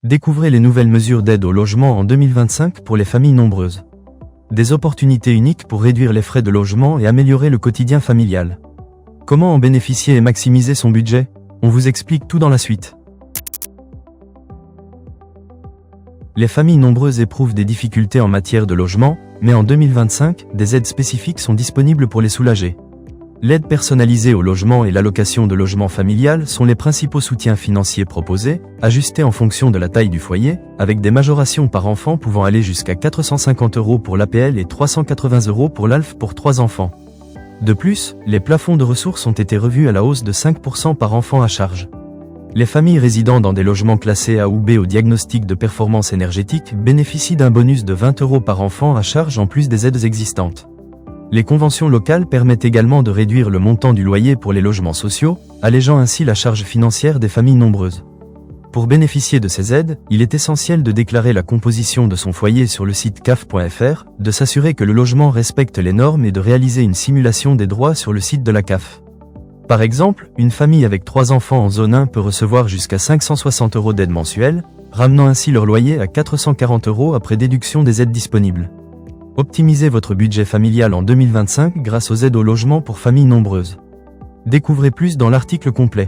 Découvrez les nouvelles mesures d'aide au logement en 2025 pour les familles nombreuses. Des opportunités uniques pour réduire les frais de logement et améliorer le quotidien familial. Comment en bénéficier et maximiser son budget? On vous explique tout dans la suite. Les familles nombreuses éprouvent des difficultés en matière de logement, mais en 2025, des aides spécifiques sont disponibles pour les soulager. L'aide personnalisée au logement et l'allocation de logement familial sont les principaux soutiens financiers proposés, ajustés en fonction de la taille du foyer, avec des majorations par enfant pouvant aller jusqu'à 450 € pour l'APL et 380 € pour l'ALF pour 3 enfants. De plus, les plafonds de ressources ont été revus à la hausse de 5% par enfant à charge. Les familles résidant dans des logements classés A ou B au diagnostic de performance énergétique bénéficient d'un bonus de 20 € par enfant à charge en plus des aides existantes. Les conventions locales permettent également de réduire le montant du loyer pour les logements sociaux, allégeant ainsi la charge financière des familles nombreuses. Pour bénéficier de ces aides, il est essentiel de déclarer la composition de son foyer sur le site caf.fr, de s'assurer que le logement respecte les normes et de réaliser une simulation des droits sur le site de la CAF. Par exemple, une famille avec 3 enfants en zone 1 peut recevoir jusqu'à 560 € d'aide mensuelle, ramenant ainsi leur loyer à 440 € après déduction des aides disponibles. Optimisez votre budget familial en 2025 grâce aux aides au logement pour familles nombreuses. Découvrez plus dans l'article complet.